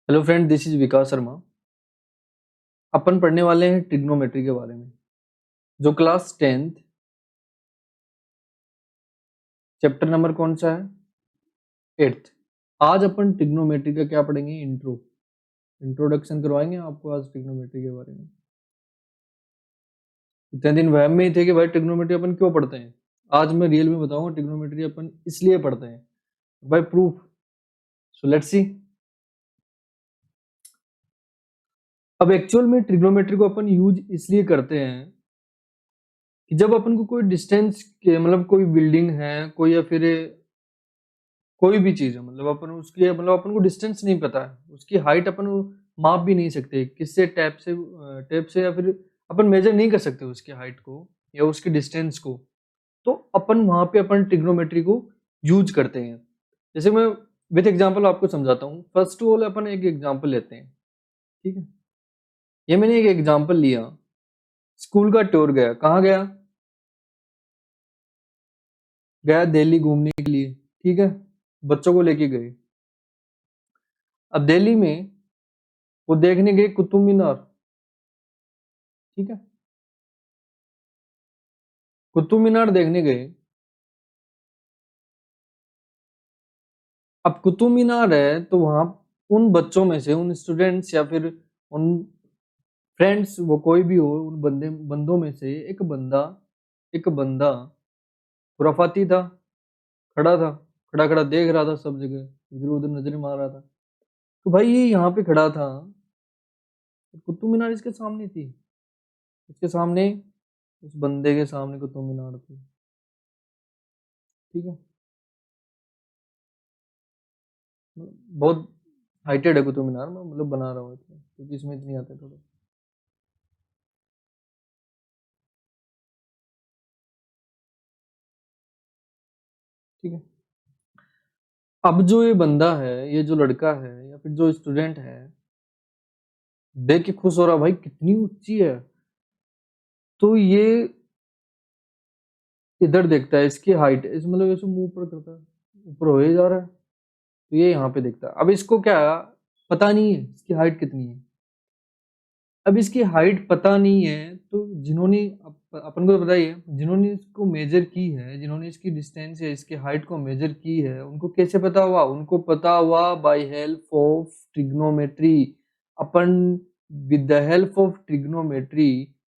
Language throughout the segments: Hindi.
हेलो फ्रेंड, दिस इज विकास शर्मा। अपन पढ़ने वाले हैं ट्रिग्नोमेट्री के बारे में, जो क्लास 10th चैप्टर नंबर कौन सा है? 8th। आज अपन ट्रिग्नोमेट्री का क्या पढ़ेंगे? इंट्रोडक्शन करवाएंगे आपको आज ट्रिग्नोमेट्री के बारे में। इतने दिन वहम में ही थे कि भाई ट्रिग्नोमेट्री अपन क्यों पढ़ते हैं। आज मैं रियल में बताऊंगा ट्रिग्नोमेट्री अपन इसलिए पढ़ते हैं, by proof. So let's see. अब एक्चुअल में ट्रिग्नोमेट्री को अपन यूज इसलिए करते हैं कि जब अपन को कोई डिस्टेंस के मतलब कोई बिल्डिंग है, कोई या फिर कोई भी चीज है, मतलब अपन उसकी मतलब अपन को डिस्टेंस नहीं पता है, उसकी हाइट अपन माप भी नहीं सकते किससे, टैप से या फिर अपन मेजर नहीं कर सकते उसकी हाइट को या उसकी डिस्टेंस को। तो अपन वहां पे अपन ट्रिग्नोमेट्री को यूज करते हैं। जैसे मैं विथ एग्जांपल आपको समझाता हूँ। फर्स्ट ऑफ ऑल अपन एक एग्जांपल लेते हैं, ठीक है। ये मैंने एक एग्जांपल लिया, स्कूल का टूर गया। कहाँ गया? गया दिल्ली घूमने के लिए, ठीक है। बच्चों को लेके गए। अब दिल्ली में वो देखने गए कुतुब मीनार, ठीक है। कुतुब मीनार देखने गए। अब कुतुब मीनार है तो वहां उन बच्चों में से, उन स्टूडेंट्स या फिर उन फ्रेंड्स, वो कोई भी हो, उन बंदों में से एक बंदा खुराफाती था। खड़ा था, खड़ा खड़ा देख रहा था सब जगह, इधर उधर नजर मार रहा था। तो भाई ये यहाँ पे खड़ा था, कुतुब मीनार इसके सामने थी। इसके सामने, उस बंदे के सामने कुतुब मीनार थी, ठीक है। बहुत हाइटेड है कुतुब मीनार, मैं मतलब बना रहा हूँ इसमें, क्योंकि इसमें इतनी आते थोड़े, ठीक है। अब जो ये बंदा है, ये जो लड़का है या फिर जो स्टूडेंट है, देख के खुश हो रहा भाई कितनी ऊंची है। तो ये इधर देखता है, इसकी हाइट इस मतलब ऐसे मुंह ऊपर करता है, ऊपर हो ही जा रहा है। तो ये यहाँ पे देखता है। अब इसको क्या पता नहीं है इसकी हाइट कितनी है। अब इसकी हाइट पता नहीं है तो जिन्होंने अपन को तो पता ही है, जिन्होंने इसको मेजर की है, जिन्होंने इसकी डिस्टेंस या इसकी हाइट को मेजर की है, उनको कैसे पता हुआ? उनको पता हुआ बाय हेल्प ऑफ ट्रिग्नोमेट्री। अपन with the help of trigonometry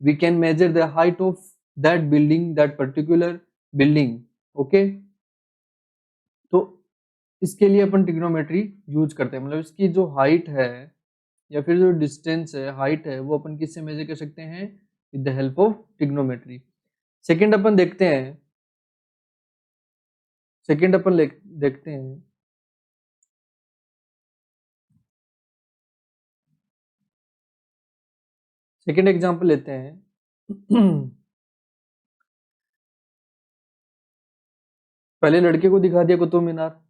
we can measure the height of that building, that particular building. Okay. तो इसके लिए अपन ट्रिग्नोमेट्री यूज करते हैं, मतलब इसकी जो हाइट है या फिर जो डिस्टेंस है, हाइट है, वो अपन किससे मेजर कर सकते हैं? With the help of trigonometry. Second अपन देखते हैं, सेकंड अपन देखते हैं। सेकंड एग्जांपल लेते हैं। पहले लड़के को दिखा दिया कुतुब मीनार।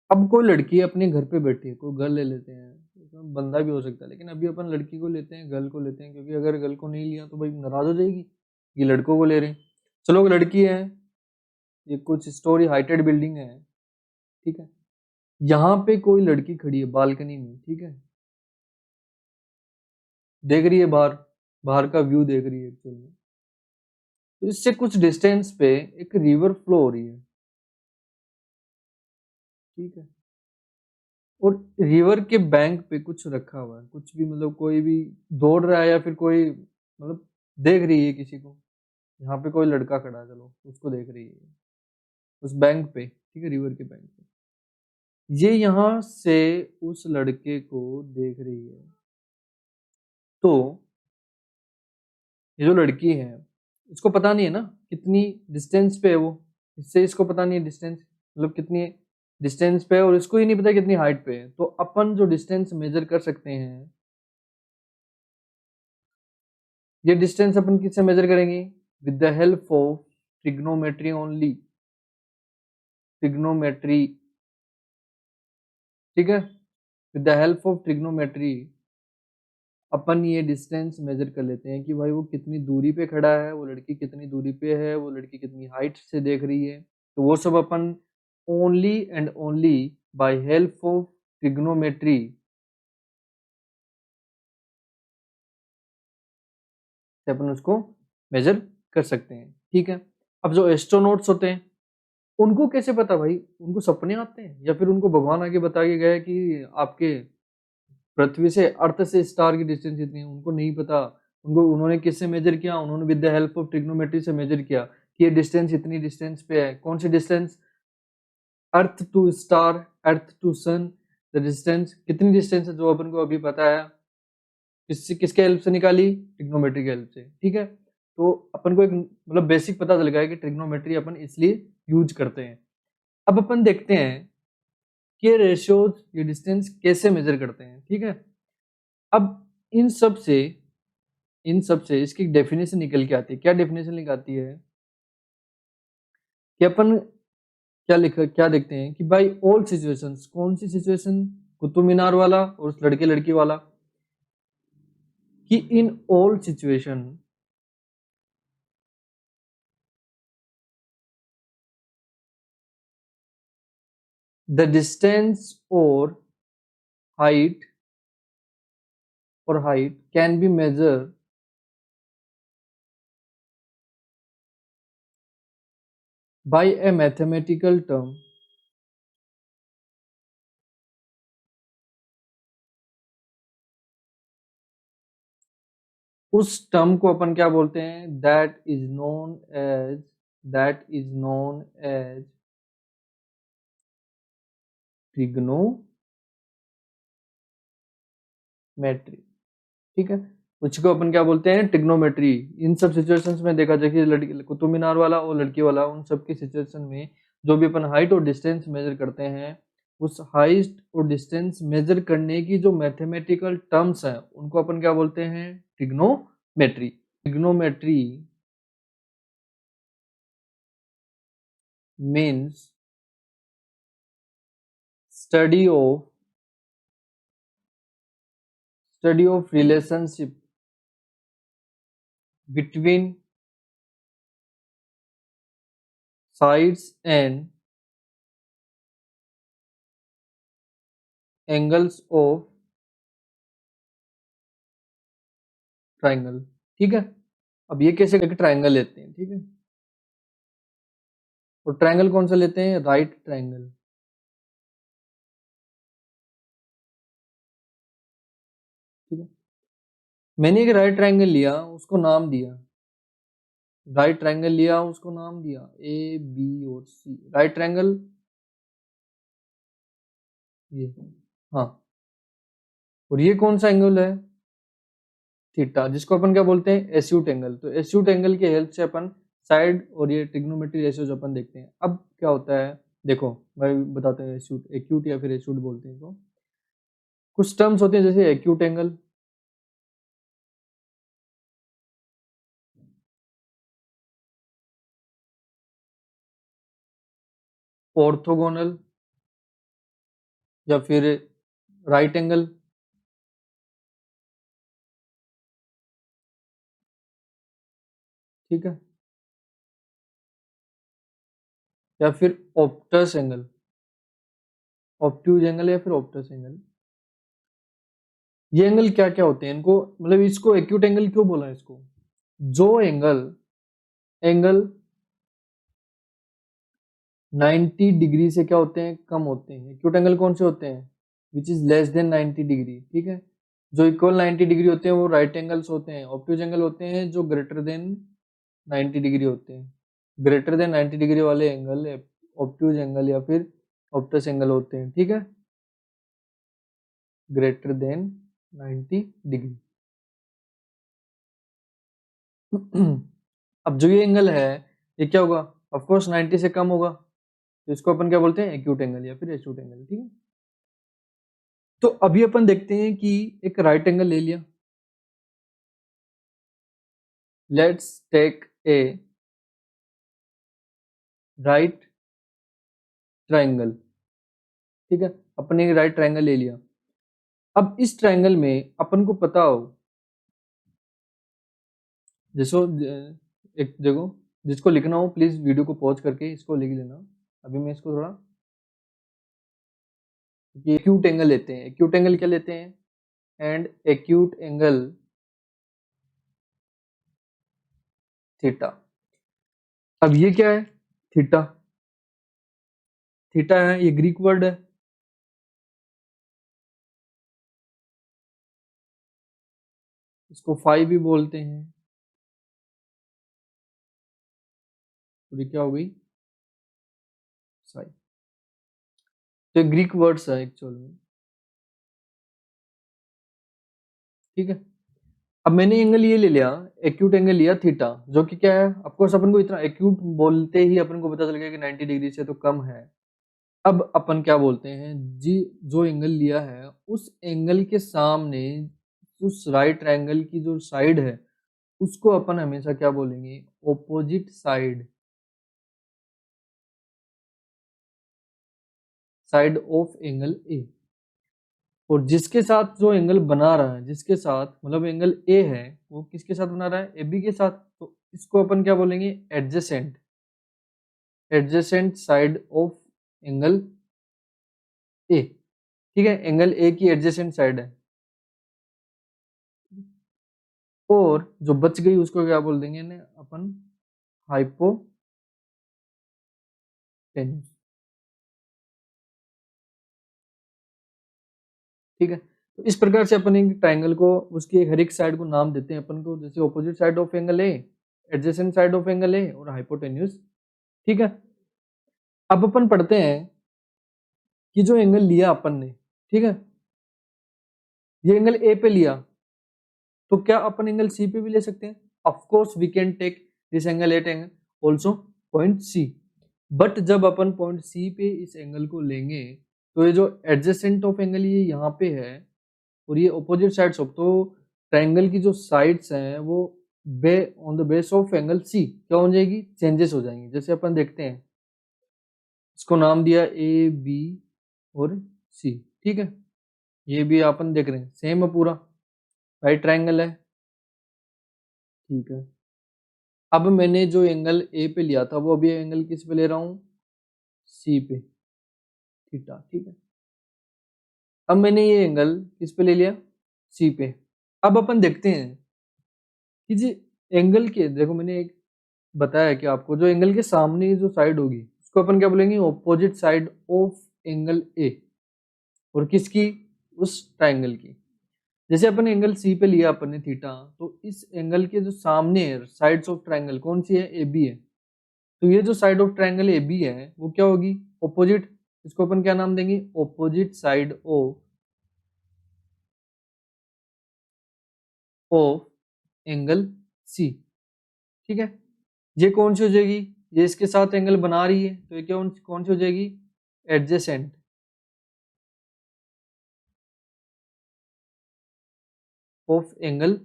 अब कोई लड़की अपने घर पे बैठी है, कोई गर्ल ले लेते हैं, उसमें बंदा भी हो सकता है, लेकिन अभी अपन लड़की को लेते हैं, गर्ल को लेते हैं, क्योंकि अगर गर्ल को नहीं लिया तो भाई नाराज हो जाएगी कि लड़कों को ले रहे हैं। चलो लड़की है, ये कुछ स्टोरी हाइटेड बिल्डिंग है, ठीक है। यहाँ पे कोई लड़की खड़ी है बालकनी में, ठीक है। देख रही है बाहर, बाहर का व्यू देख रही है एक्चुअली में। तो इससे कुछ डिस्टेंस पे एक रिवर फ्लो हो रही है, ठीक है। और रिवर के बैंक पे कुछ रखा हुआ है, कुछ भी मतलब कोई भी दौड़ रहा है या फिर कोई मतलब देख रही है किसी को। यहाँ पे कोई लड़का खड़ा है, चलो उसको देख रही है उस बैंक पे, ठीक है, रिवर के बैंक पे। ये यहाँ से उस लड़के को देख रही है। तो ये जो लड़की है, इसको पता नहीं है ना कितनी डिस्टेंस पे है वो, इससे इसको पता नहीं है डिस्टेंस, मतलब कितनी डिस्टेंस पे है, और इसको ही नहीं पता कितनी हाइट पे है। तो अपन जो डिस्टेंस मेजर कर सकते हैं, ये डिस्टेंस अपन किससे मेजर करेंगे? With the help of trigonometry only, trigonometry, ठीक है। With the help of trigonometry अपन ये डिस्टेंस मेजर कर लेते हैं कि भाई वो कितनी दूरी पे खड़ा है, वो लड़की कितनी दूरी पे है, वो लड़की कितनी हाइट से देख रही है। तो वो सब अपन only and only by help of trigonometry से अपन उसको मेजर कर सकते हैं, ठीक है। अब जो एस्ट्रोनॉट्स होते हैं उनको कैसे पता भाई, उनको सपने आते हैं या फिर उनको भगवान आगे बता के गया कि आपके पृथ्वी से अर्थ से स्टार की डिस्टेंस इतनी है, उनको नहीं पता। उनको उन्होंने किससे मेजर किया, उन्होंने with the help of trigonometry से मेजर किया कि ये डिस्टेंस इतनी डिस्टेंस पे है। कौन सी distance, earth to star, earth to sun, the distance कितनी डिस्टेंस है जो अपन को अभी पता है, किसके हेल्प से निकाली, ट्रिग्नोमेट्री के हेल्प से, ठीक है। तो अपन को एक मतलब बेसिक पता चल गया है कि ट्रिग्नोमेट्री अपन इसलिए यूज करते हैं। अब अपन देखते हैं कि रेशियोज, ये डिस्टेंस कैसे मेजर करते हैं, ठीक है। अब इन सब से इसकी डेफिनेशन निकल के आती है। क्या डेफिनेशन निकलती है कि अपन क्या देखते हैं कि बाई ऑल सिचुएशंस, कौन सी सिचुएशन, कुतुब मीनार वाला और उस लड़के लड़की वाला, कि in all situation the distance height or height can be measured by a mathematical term उस टर्म को अपन क्या बोलते हैं, that is known as trigonometry, ठीक है। उसको अपन क्या बोलते हैं, ट्रिग्नोमेट्री। इन सब सिचुएशंस में देखा जाए कि लड़की कुतुब मीनार वाला और लड़की वाला, उन सब की सिचुएशन में जो भी अपन हाइट और डिस्टेंस मेजर करते हैं, उस हाइट और डिस्टेंस मेजर करने की जो मैथमेटिकल टर्म्स हैं उनको अपन क्या बोलते हैं, trigonometry. Trigonometry means study of relationship between sides and angles of triangle, ठीक है। अब ये कैसे करके ट्राइंगल लेते हैं, ठीक है। और ट्राइंगल कौन सा लेते हैं, राइट ट्राइंगल, ठीक है। मैंने एक राइट ट्राइंगल लिया, उसको नाम दिया, राइट ट्राइंगल लिया उसको नाम दिया ए बी और सी, राइट ट्राइंगल ये, हाँ। और ये कौन सा एंगल है, थीटा, जिसको अपन क्या बोलते हैं, एस्यूट एंगल। तो एस्यूट एंगल की हेल्प से अपन साइड और ये ट्रिग्नोमेट्री रेशियोज अपन देखते हैं। अब क्या होता है, देखो मैं बताते हैं, एस्यूट, एक्यूट या फिर एस्यूट बोलते हैं। तो कुछ टर्म्स होते हैं जैसे एक्यूट एंगल, ऑर्थोगोनल या फिर राइट एंगल, ठीक है, या फिर ऑप्टस एंगल, ऑप्ट्यूज एंगल या फिर ऑप्टस एंगल। ये एंगल क्या क्या होते हैं, इनको मतलब इसको एक्यूट एंगल क्यों बोला है इसको, जो एंगल 90 डिग्री से क्या होते हैं, कम होते हैं। एक्यूट एंगल कौन से होते हैं, which is less than 90 degree, ठीक है। जो इक्वल 90 डिग्री होते हैं वो राइट एंगल्स होते हैं। ऑप्ट्यूज एंगल होते हैं जो ग्रेटर देन 90 डिग्री होते हैं। ग्रेटर देन 90 डिग्री वाले एंगल ऑप्ट्यूज एंगल या फिर ऑप्टस एंगल होते हैं, ठीक है, ग्रेटर देन 90 डिग्री। अब जो ये एंगल है ये क्या होगा, ऑफ कोर्स 90 से कम होगा, तो इसको अपन क्या बोलते हैं, एक्यूट एंगल या फिर एक्यूट एंगल, ठीक है। तो अभी अपन देखते हैं कि एक राइट एंगल ले लिया, let's take a right triangle, ठीक है। अपन ने राइट ट्राइंगल ले लिया। अब इस ट्राइंगल में अपन को पता हो, जैसो एक देखो, जिसको लिखना हो प्लीज वीडियो को पॉज करके इसको लिख लेना। अभी मैं इसको थोड़ा, एक्यूट एंगल लेते हैं। एक्यूट एंगल क्या लेते हैं, एंड एक्यूट एंगल थीटा। अब ये क्या है? थीटा। थीटा है, ये ग्रीक वर्ड है। इसको फाई भी बोलते हैं। तो ये क्या हो गई? साई। तो ग्रीक वर्ड्स है एक्चुअल में, ठीक है। अब मैंने एंगल ये ले लिया, एक्यूट एंगल लिया थीटा, जो कि क्या है, ऑफकोर्स अपन को इतना एक्यूट बोलते ही अपन को पता चल गया कि 90 डिग्री से तो कम है। अब अपन क्या बोलते हैं जी, जो एंगल लिया है उस एंगल के सामने उस राइट ट्रायंगल की जो साइड है उसको अपन हमेशा क्या बोलेंगे? Opposite side, side of angle ए। और जिसके साथ जो एंगल बना रहा है, जिसके साथ मतलब एंगल ए है, वो किसके साथ बना रहा है? ए बी के साथ। तो इसको अपन क्या बोलेंगे? Adjacent, adjacent side of angle ए, ठीक है। एंगल ए की एडजेसेंट साइड है। और जो बच गई उसको क्या बोल देंगे ने अपन? हाइपोटेन्यूज, ठीक है। तो इस प्रकार से अपन एक ट्राइंगल को उसकी हर एक साइड को नाम देते हैं अपन को, जैसे opposite side of angle A, adjacent side of angle ए और हाइपोटेन्यूज, ठीक है। अब अपन पढ़ते हैं कि जो एंगल लिया अपन ने, ठीक है, ये एंगल ए पे लिया, तो क्या अपन एंगल सी पे भी ले सकते हैं? Of course we can take this angle at angle also point C. But जब अपन पॉइंट सी पे इस एंगल को लेंगे तो ये जो एडजेसेंट ऑफ एंगल ये यहाँ पे है और ये ऑपोजिट साइड्स ऑफ, तो ट्रायंगल की जो साइड्स हैं वो be on the base of angle C क्या हो जाएगी? चेंजेस हो जाएंगी। जैसे अपन देखते हैं, इसको नाम दिया ए बी और सी, ठीक है। ये भी अपन देख रहे हैं सेम है, पूरा राइट ट्रायंगल है, ठीक है। अब मैंने जो एंगल ए पे लिया था वो अभी एंगल किस पे ले रहा हूँ? सी पे, थीटा, ठीक है। अब मैंने ये एंगल किस पे ले लिया? सी पे। अब अपन देखते हैं कि जी एंगल के, देखो मैंने एक बताया कि आपको जो एंगल के सामने जो साइड होगी उसको अपन क्या बोलेंगे? ऑपोजिट साइड ऑफ एंगल ए। और किसकी? उस ट्रायंगल की। जैसे अपन एंगल सी पे लिया अपन ने थीटा, तो इस एंगल के जो सामने है साइड्स ऑफ ट्रायंगल कौन सी है? ए बी है। तो ये जो side of triangle A B है वो क्या होगी? ऑपोजिट। इसको अपन क्या नाम देंगे? Opposite side of angle C, ठीक है। ये कौन सी हो जाएगी? ये इसके साथ एंगल बना रही है, तो ये क्या कौन सी हो जाएगी? Adjacent of angle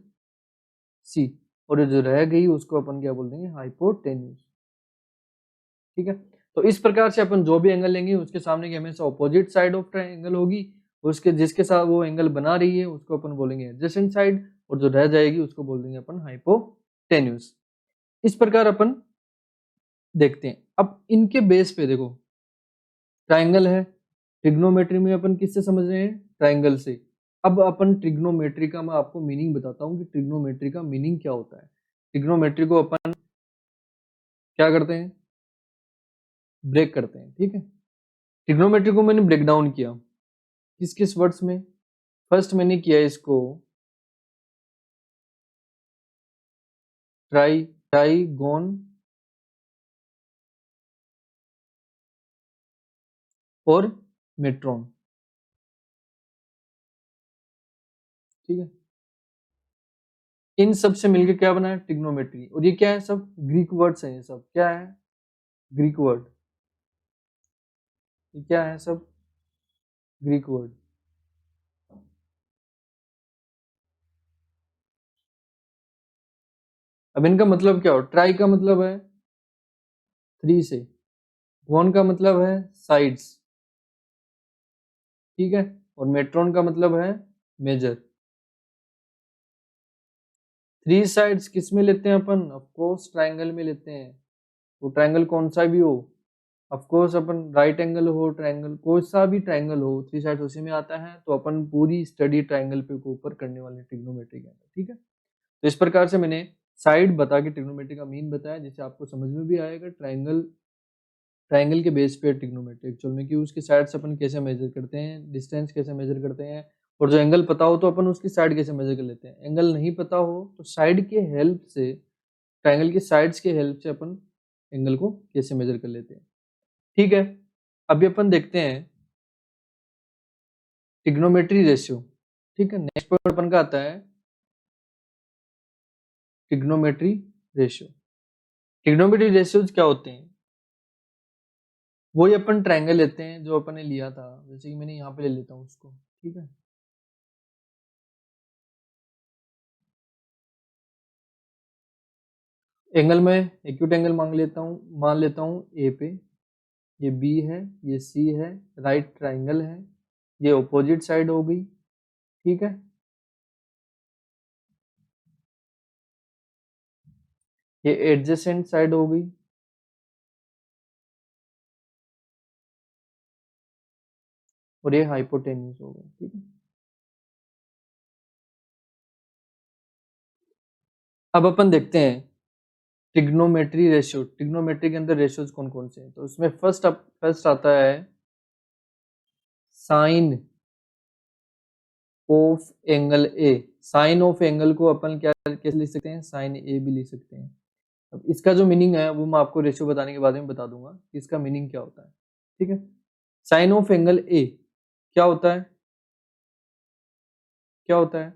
C. और ये जो रह गई उसको अपन क्या बोल देंगे? हाइपोटेन्यूज, ठीक है। तो इस प्रकार से अपन जो भी एंगल लेंगे उसके सामने की हमेशा ऑपोजिट साइड ऑफ ट्रायंगल होगी, उसके जिसके साथ वो एंगल बना रही है उसको अपन बोलेंगे एडजेसेंट साइड, और जो रह जाएगी उसको बोल देंगे अपन हाइपोटेन्यूज। इस प्रकार अपन देखते हैं। अब इनके बेस पे देखो, ट्रायंगल है, ट्रिग्नोमेट्री में अपन किससे समझ रहे हैं? ट्रायंगल से। अब अपन ट्रिग्नोमेट्री का मैं आपको मीनिंग बताता हूँ कि ट्रिग्नोमेट्री का मीनिंग क्या होता है। ट्रिग्नोमेट्री को अपन क्या करते हैं? ब्रेक करते हैं, ठीक है। ट्रिग्नोमेट्री को मैंने ब्रेक डाउन किया किस किस वर्ड्स में? फर्स्ट मैंने किया इसको ट्राइगोन और मेट्रॉन, ठीक है। इन सब से मिलकर क्या बना है? ट्रिग्नोमेट्री। और ये क्या है? सब ग्रीक वर्ड्स हैं, ये सब क्या है? Greek word. ये क्या है? सब ग्रीक वर्ड। अब इनका मतलब क्या हो? ट्राई का मतलब है थ्री से, गोन का मतलब है साइड्स, ठीक है। और मेट्रॉन का मतलब है मेजर। थ्री साइड्स किस में लेते हैं अपन? ऑफ कोर्स ट्रायंगल में लेते हैं। वो ट्रायंगल कौन सा भी हो, of course upon right angle हो, ट्रायंगल कोई सा भी ट्रायंगल हो, थ्री साइड्स उसी में आता है। तो अपन पूरी स्टडी ट्रायंगल पे ऊपर करने वाले ट्रिग्नोमेट्री के अंदर, ठीक है। तो इस प्रकार से मैंने साइड बता के ट्रिग्नोमेट्री का मीन बताया, जिससे आपको समझ में भी आएगा ट्राइंगल के बेस पे ट्रिग्नोमेट्री एक्चुअल में, कि उसकी साइड्स अपन कैसे मेजर करते हैं, डिस्टेंस कैसे मेजर करते हैं, और जो एंगल पता हो तो अपन उसकी साइड कैसे मेजर कर लेते हैं। एंगल नहीं पता हो तो साइड के हेल्प से, ट्राइंगल की साइड्स के हेल्प से अपन एंगल को कैसे मेजर कर लेते हैं। ठीक है, अभी अपन देखते हैं ट्रिग्नोमेट्री रेशियो। ठीक है, नेक्स्ट पॉइंट अपन का आता है ट्रिग्नोमेट्री रेशियो। ट्रिग्नोमेट्री रेशियोज क्या होते हैं? वही अपन ट्रायंगल लेते हैं जो अपन ने लिया था, जैसे कि मैंने यहाँ पे ले लेता हूँ उसको। ठीक है, एंगल में एक्यूट एंगल मान लेता हूँ ए पे, ये बी है, ये सी है, राइट ट्रायंगल है, ये ऑपोजिट साइड हो गई। ठीक है, ये एडजेसेंट साइड हो गई, और ये हाइपोटेन्यूज हो गई। ठीक है, अब अपन देखते हैं ट्रिग्नोमेट्री रेशियो। ट्रिग्नोमेट्री के अंदर रेशियोज कौन कौन से हैं? तो उसमें फर्स्ट आता है sine of angle A. Sine of angle को अपन क्या कैसे लिख सकते हैं? साइन ए भी लिख सकते हैं। अब इसका जो मीनिंग है वो मैं आपको रेशियो बताने के बाद में बता दूंगा कि इसका मीनिंग क्या होता है। ठीक है, साइन ऑफ एंगल ए क्या होता है? क्या होता है?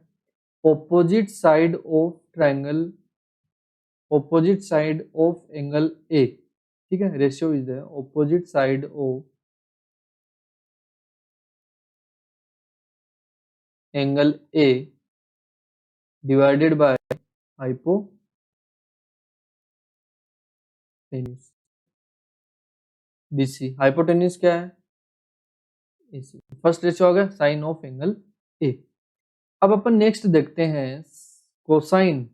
Opposite side of triangle, opposite side of angle ए। ठीक है, ratio is the opposite side of angle A divided by hypotenuse BC. Hypotenuse क्या है? एसी। फर्स्ट रेशियो आ गया साइन ऑफ एंगल ए। अब अपन नेक्स्ट देखते हैं cosine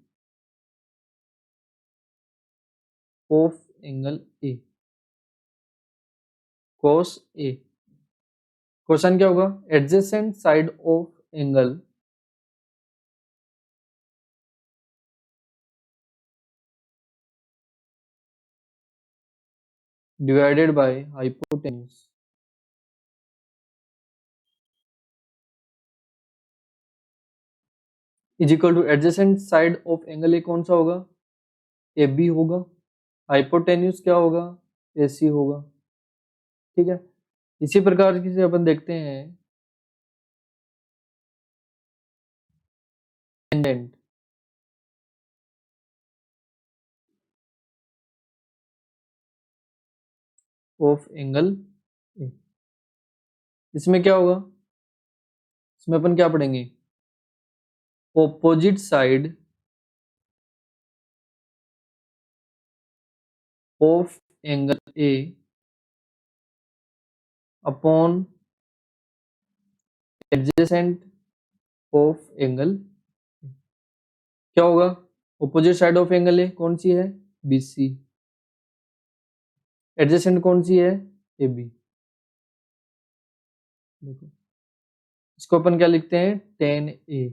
of angle A. Cos A, cosine क्या होगा? Adjacent side of angle divided by hypotenuse is equal two adjacent side of angle A कौन सा होगा? ए बी होगा। हाइपोटेन्यूज क्या होगा? ए सी होगा। ठीक है, इसी प्रकार से अपन देखते हैं टेंजेंट ऑफ एंगल ए। इसमें क्या होगा? इसमें अपन क्या पढ़ेंगे? Opposite side of angle A upon adjacent of angle. क्या होगा? Opposite side of angle A कौन सी है? B C. एडजेसेंट कौन सी है? A B. देखो, इसको अपन क्या लिखते हैं? Tan A.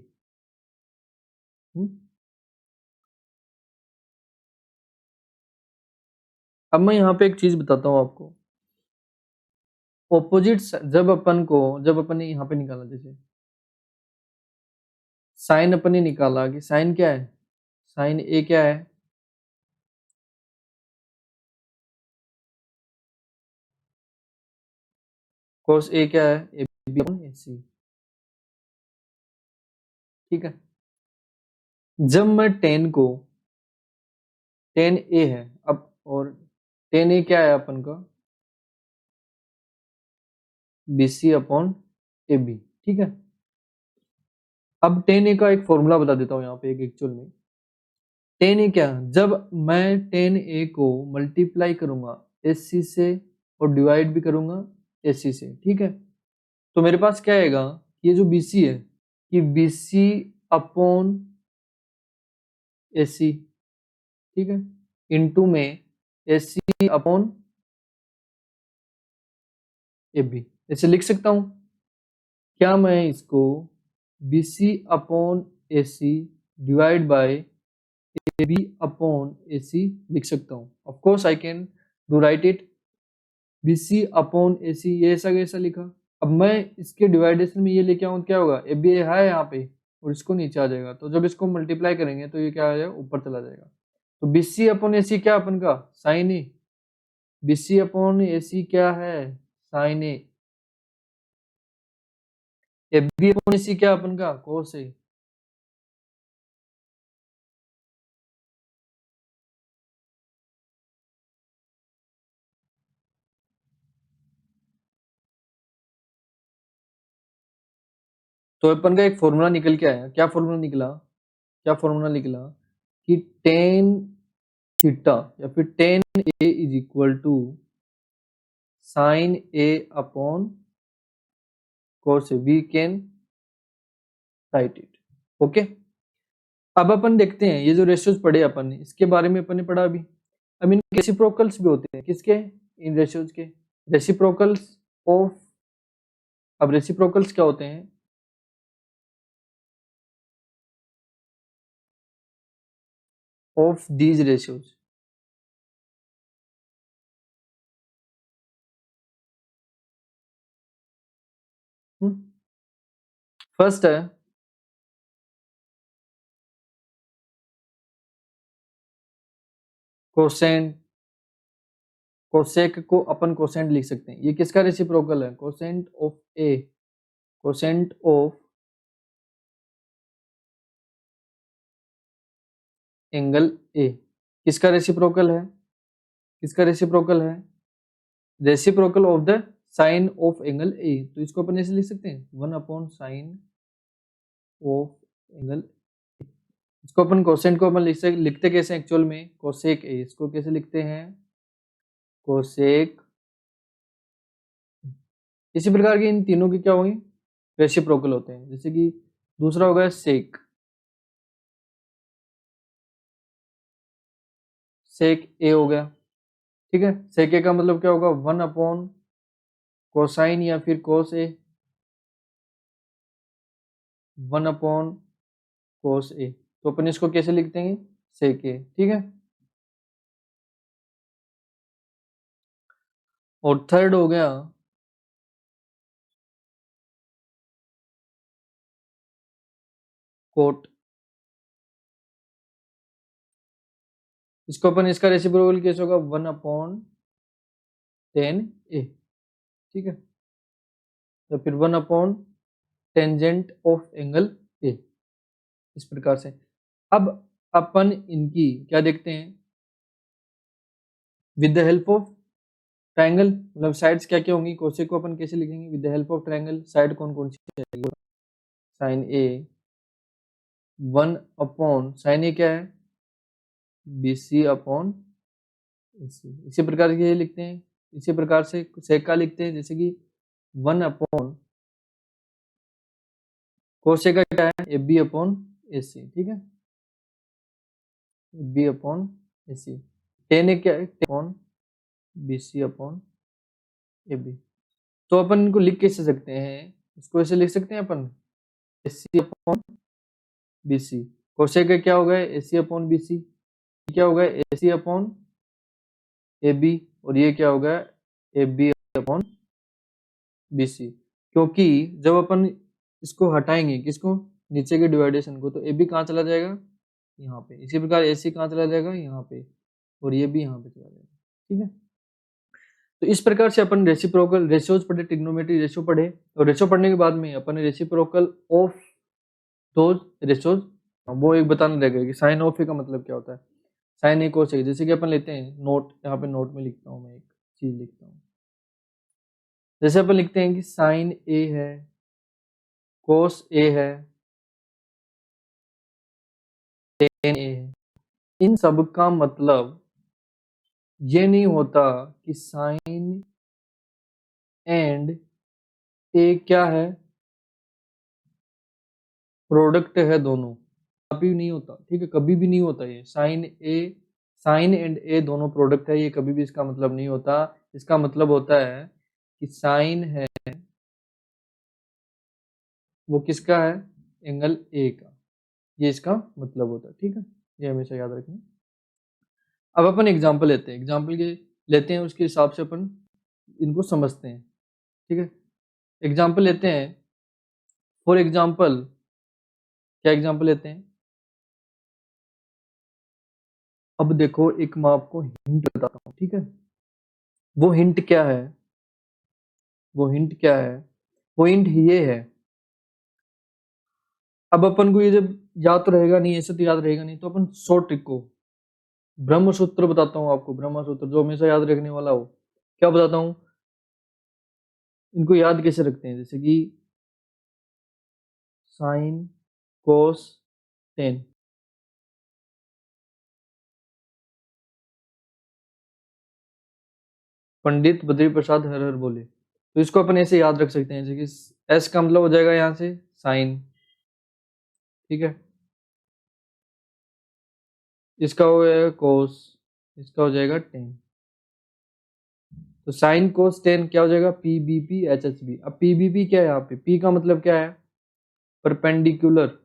अब मैं यहाँ पे एक चीज बताता हूँ आपको। ऑपोजिट जब अपन ने यहाँ पे निकाला, जैसे साइन अपन ने निकाला कि साइन क्या है? साइन ए क्या है? कोस ए क्या है? A B upon A C. ठीक है, जब मैं टेन ए है अब, और टेन ए क्या है अपन का? B C upon A B. ठीक है, अब टेन ए का एक फॉर्मूला बता देता हूँ यहाँ पे एक एक्चुअल में। टेन ए क्या? जब मैं टेन ए को मल्टीप्लाई करूंगा एस सी से और डिवाइड भी करूंगा एस सी से, ठीक है, तो मेरे पास क्या आएगा? ये जो बी सी है, ये B C upon A C. ठीक है, इनटू में S C upon A B. ऐसे लिख सकता हूं क्या मैं इसको? B C upon A C divide by A B upon A C लिख सकता हूँ। Of course I can do write it B C upon A C, ये ऐसा कैसा लिखा। अब मैं इसके डिवाइडेशन में ये लेके आऊँ, क्या होगा, ए बी है यहाँ पे और इसको नीचे आ जाएगा, तो जब इसको मल्टीप्लाई करेंगे तो ये क्या आ जाएगा, ऊपर चला जाएगा। तो B C upon A C क्या अपन का, sine A. B C upon A C क्या है, sine A. A B upon A C क्या अपन का, कोस ए। तो अपन का एक फॉर्मूला निकल के आया, क्या फॉर्मूला निकला, क्या फॉर्मूला निकला कि टेन थीटा या फिर tan A is equal to sine A upon cos A, we can write it. Okay, अब अपन देखते हैं ये जो रेशियोज पढ़े अपन ने, इसके बारे में अपन ने पढ़ा अभी। अब इनके रेसिप्रोकल्स भी होते हैं, किसके, इन रेशियोज के, रेसिप्रोकल्स ऑफ। अब रेसिप्रोकल्स क्या होते हैं, ऑफ दीज रेशियोज। फर्स्ट है कोसेंट, कोसेक को अपन कोसेंट लिख सकते हैं, ये किसका रेसिप्रोकल है, cosecant of A, cosecant of angle A, किसका रेसिप्रोकल है, किसका रेसिप्रोकल है, reciprocal of the sine of angle A. तो इसको अपन ऐसे लिख सकते हैं, one upon sine of angle. इसको अपन कोसेंट को अपन लिखते कैसे एक्चुअल में, कोसेक ए, इसको कैसे लिखते हैं, कोसेक। इसी प्रकार के इन तीनों की क्या होंगे, रेसिप्रोकल होते हैं। जैसे कि दूसरा होगा सेक, सेक ए हो गया, ठीक है। सेक ए का मतलब क्या होगा, वन अपॉन कोसाइन या फिर कोस ए, वन अपॉन कोस ए। तो अपन इसको कैसे लिखते हैं, सेक ए, ठीक है। और थर्ड हो गया कोट, इसको अपन इसका रेसिप्रोकल कैसे होगा, वन अपॉन टेन ए, ठीक है, या फिर one upon tangent of angle ए, इस प्रकार से। अब अपन इनकी क्या देखते हैं, with the help of triangle, मतलब साइड्स क्या क्या होंगी, कोसेक को अपन कैसे लिखेंगे, with the help of triangle, side कौन कौन सी है, sine A, one upon sine A क्या है, बी सी अपॉन इसी प्रकार से ये लिखते हैं। इसी प्रकार से सेक का लिखते हैं, जैसे कि वन अपॉन कोसेक का क्या है, A B upon A C, ठीक है, B upon A C. Tan A क्या है, upon B C upon A B. तो अपन इनको लिख कैसे सकते हैं, इसको ऐसे लिख सकते हैं अपन, ए सी अपॉन बी सी। कोसेक का क्या होगा, ए सी अपॉन बी सी, क्या होगा, ए सी अपॉन ए बी, और ये क्या होगा, A B upon B C. क्योंकि जब अपन इसको हटाएंगे, किसको, नीचे के डिवाइडेशन को, तो ए बी कहाँ चला जाएगा, यहाँ पे। इसी प्रकार ए सी कहाँ चला जाएगा, यहाँ पे, और ये भी यहाँ पे चला जाएगा, ठीक है। तो इस प्रकार से अपन रेसिप्रोकल रेशियोज पढ़े, ट्रिग्नोमेट्री रेशियो पढ़े, और रेशियो पढ़ने के बाद में अपन रेसिप्रोकल ऑफ दोज रेशियोज, वो एक बताना रहेगा कि साइन ऑफ ए का मतलब क्या होता है, साइन ए कोस ए। जैसे कि अपन लेते हैं नोट, यहाँ पे नोट में लिखता हूँ मैं, एक चीज लिखता हूँ, जैसे अपन लिखते हैं कि साइन ए है, कोस ए है, टेन ए है। इन सब का मतलब ये नहीं होता कि साइन एंड ए क्या है, प्रोडक्ट है दोनों, कभी नहीं होता, ठीक है, कभी भी नहीं होता ये साइन ए, साइन एंड ए दोनों प्रोडक्ट है, ये कभी भी इसका मतलब नहीं होता। इसका मतलब होता है कि साइन है वो किसका है, एंगल ए का, ये इसका मतलब होता है, ठीक है। ये हमेशा याद रखना। अब अपन एग्जाम्पल लेते हैं, एग्जाम्पल के लेते हैं, उसके हिसाब से अपन इनको समझते हैं, ठीक है। एग्जाम्पल लेते हैं, फॉर एग्जाम्पल क्या एग्जाम्पल लेते हैं। अब देखो एक मैं आपको हिंट बताता हूँ, ठीक है। वो हिंट क्या है, वो हिंट क्या है, वो हिंट ये है। अब अपन को ये जब याद तो रहेगा नहीं, ऐसे तो याद रहेगा नहीं, तो अपन शॉर्ट ट्रिक को ब्रह्म सूत्र बताता हूँ आपको, ब्रह्म सूत्र जो हमेशा याद रखने वाला हो। क्या बताता हूँ, इनको याद कैसे रखते हैं, जैसे कि sine cos ten. Pandit Badri Prasad हर हर बोले, तो इसको अपन ऐसे याद रख सकते हैं, जैसे कि एस का मतलब हो जाएगा यहाँ से साइन, ठीक है। इसका हो जाएगा कोस, इसका हो जाएगा टेन। तो साइन कोस टेन क्या हो जाएगा, P B P H H B. अब पी बी पी क्या है, यहाँ पे पी का मतलब क्या है, परपेंडिकुलर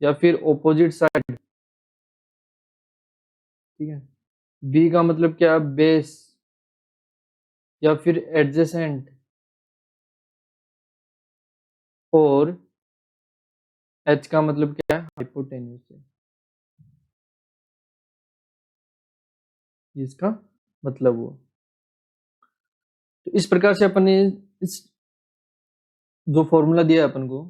या फिर ऑपोजिट साइड, ठीक है। बी का मतलब क्या है, बेस या फिर एडजेसेंट, और एच का मतलब क्या है, हाइपोटेन्यूस है, इसका मतलब वो। तो इस प्रकार से अपन ने इस जो फॉर्मूला दिया है अपन को,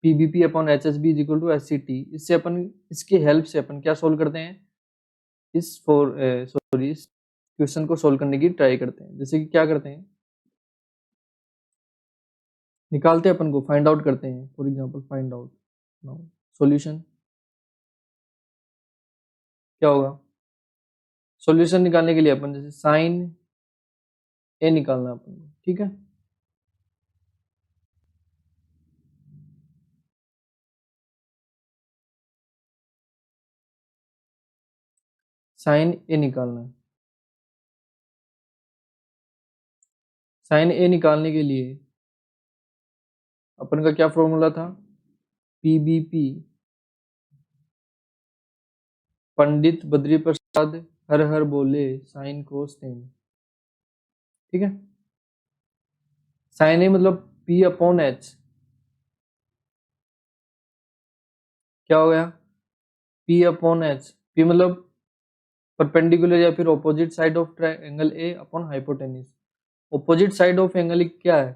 PBP upon H H B is equal to S C T, इससे अपन, इसकी हेल्प से अपन क्या सोल्व करते हैं, इस इस क्वेश्चन को सोल्व करने की ट्राई करते हैं। जैसे कि क्या करते हैं, निकालते हैं अपन को, फाइंड आउट करते हैं। For example find out now solution क्या होगा, सॉल्यूशन निकालने के लिए अपन जैसे साइन ए निकालना है अपन को, ठीक है। साइन ए निकालना है, साइन ए निकालने के लिए अपन का क्या फॉर्मूला था, पीबीपी पंडित बद्री प्रसाद हर हर बोले साइन कोस टेन, ठीक है। साइन ए मतलब पी अपॉन एच, क्या हो गया, पी अपॉन एच, पी मतलब परपेंडिकुलर या फिर opposite side of triangle A upon hypotenuse. Opposite side of angle क्या है,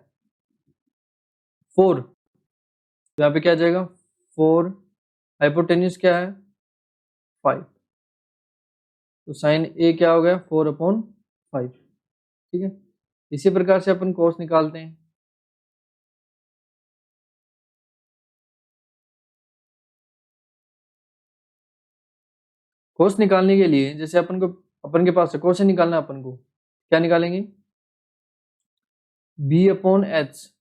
फोर, यहाँ पे क्या आ जाएगा, फोर, हाइपोटेन्यूज क्या है, फाइव। तो साइन ए क्या हो गया, फोर अपॉन फाइव, ठीक है। इसी प्रकार से अपन कोस निकालते हैं। कोस निकालने के लिए जैसे अपन को, अपन के पास कोस निकालना है अपन को, क्या निकालेंगे, B upon H,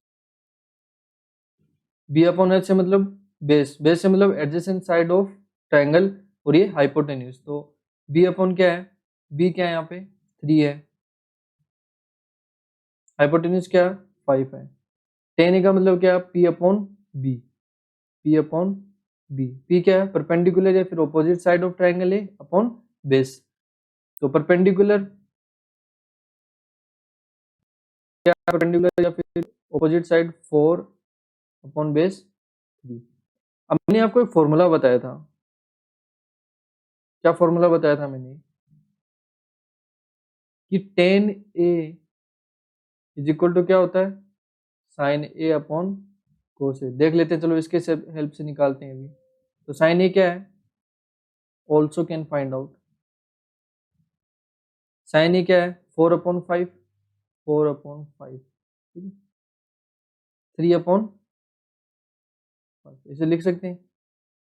B upon H से मतलब बेस, बेस से मतलब एडजेसेंट साइड ऑफ ट्रायंगल, और ये हाइपोटेन्यूज। तो बी अपॉन क्या है, बी क्या है यहाँ पे, थ्री है, हाइपोटेन्यूज क्या है, फाइव है। टेन का मतलब क्या है, P upon B, P upon B, P क्या है, परपेंडिकुलर या फिर opposite side of triangle A upon base. तो परपेंडिकुलर क्या, परपेंडिकुलर या फिर opposite side, four upon base three. अब मैंने आपको एक फॉर्मूला बताया था, क्या फॉर्मूला बताया था मैंने, कि tan A is equal to क्या होता है, साइन ए अपॉन कोस ए। देख लेते हैं, चलो इसके हेल्प से निकालते हैं अभी। तो साइन ए क्या है, also can find out, sine A क्या है, four upon five, four upon five, ठीक है, थ्री अपॉन फाइव, इसे लिख सकते हैं।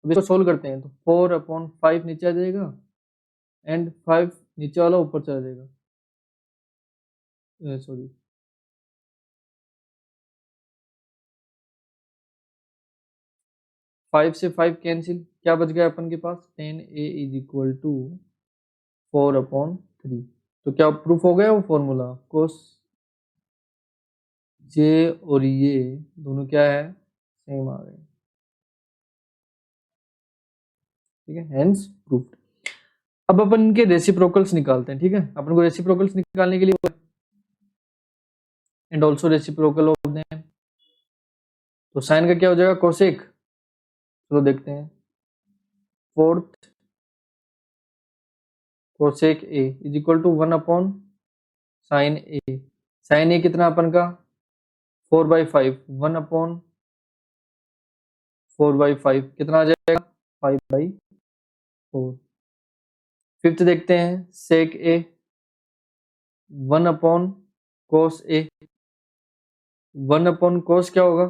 अब इसको सोल्व करते हैं, तो फोर अपॉन फाइव नीचे आ जाएगा, एंड फाइव नीचे वाला ऊपर चला जाएगा, सॉरी, फाइव से फाइव कैंसिल, क्या बच गया अपन के पास, ten A is equal to four upon three. तो क्या प्रूफ हो गया वो फॉर्मूला, कोस जे और ये दोनों क्या है, सेम आ गए। ठीक है, हेंस प्रूव्ड। अब अपन इनके रेसिप्रोकल्स निकालते हैं, ठीक है। अपन को रेसिप्रोकल्स निकालने के लिए and also reciprocal of them, तो साइन का क्या हो जाएगा, कोसेक। चलो देखते हैं, fourth cosec A is equal to 1 upon sine A. Sine A कितना अपन का 4/5, 1 अपॉन 4/5 कितना आ जाएगा 5/4। फिफ्थ देखते हैं, सेक ए 1 अपॉन कोस ए। 1 अपॉन कोस क्या होगा,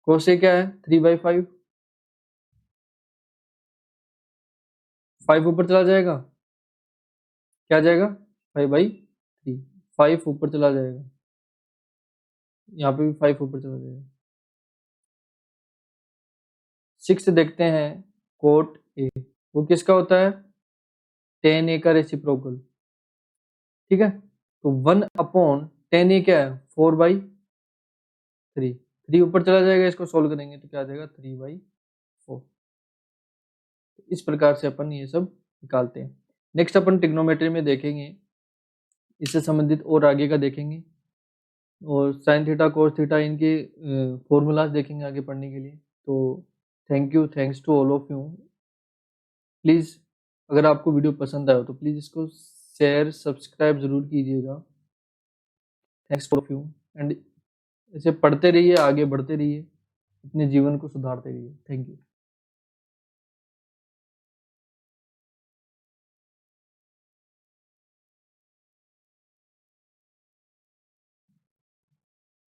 कोस ए क्या है 3/5, 5 ऊपर चला जाएगा, क्या आ जाएगा 5/3, 5 ऊपर चला जाएगा, यहाँ पे भी 5 ऊपर चला जाएगा। सिक्स देखते हैं, कोट ए, वो किसका होता है, tan ए का रेसिप्रोकल, ठीक है। तो 1 अपॉन tan ए क्या है 4/3, 3 ऊपर चला जाएगा, इसको सोल्व करेंगे तो क्या आ जाएगा 3/4। इस प्रकार से अपन ये सब निकालते हैं। नेक्स्ट अपन ट्रिग्नोमेट्री में देखेंगे, इससे संबंधित और आगे का देखेंगे, और साइन थीटा कोस थीटा इनके फॉर्मूलाज देखेंगे आगे पढ़ने के लिए। तो thank you, thanks to all of you. Please अगर आपको वीडियो पसंद आया हो तो प्लीज़ इसको शेयर सब्सक्राइब ज़रूर कीजिएगा। Thanks to all of you, and इसे पढ़ते रहिए, आगे बढ़ते रहिए, अपने जीवन को सुधारते रहिए। Thank you.